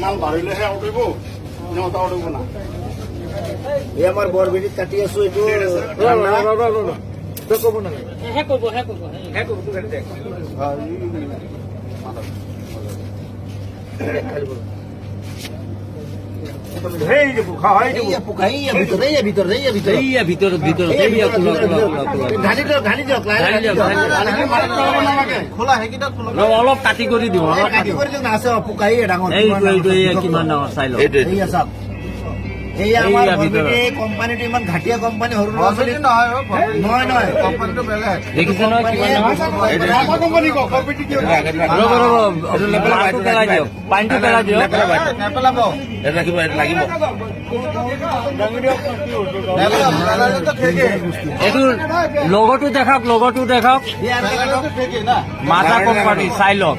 মাল বাড়িলেহে আউটিব নটা আউটিব না এই আমাৰ বৰবেটি কাটি আছো এইটো কব না অলপ কাটি কৰি দিওঁ কিমান ডাঙৰ চাই লওঁ কোম্পানীটো ইমান ঘাটিয়া কোম্পানী সৰু নহয় কোম্পানীটো বেলেগ দেখিছে নহয় পেলাই দিয়ক পানীটো পেলাই দিয়ক লাগিব এইটো লগতো দেখাওক মাথা কোম্পানী চাই লওক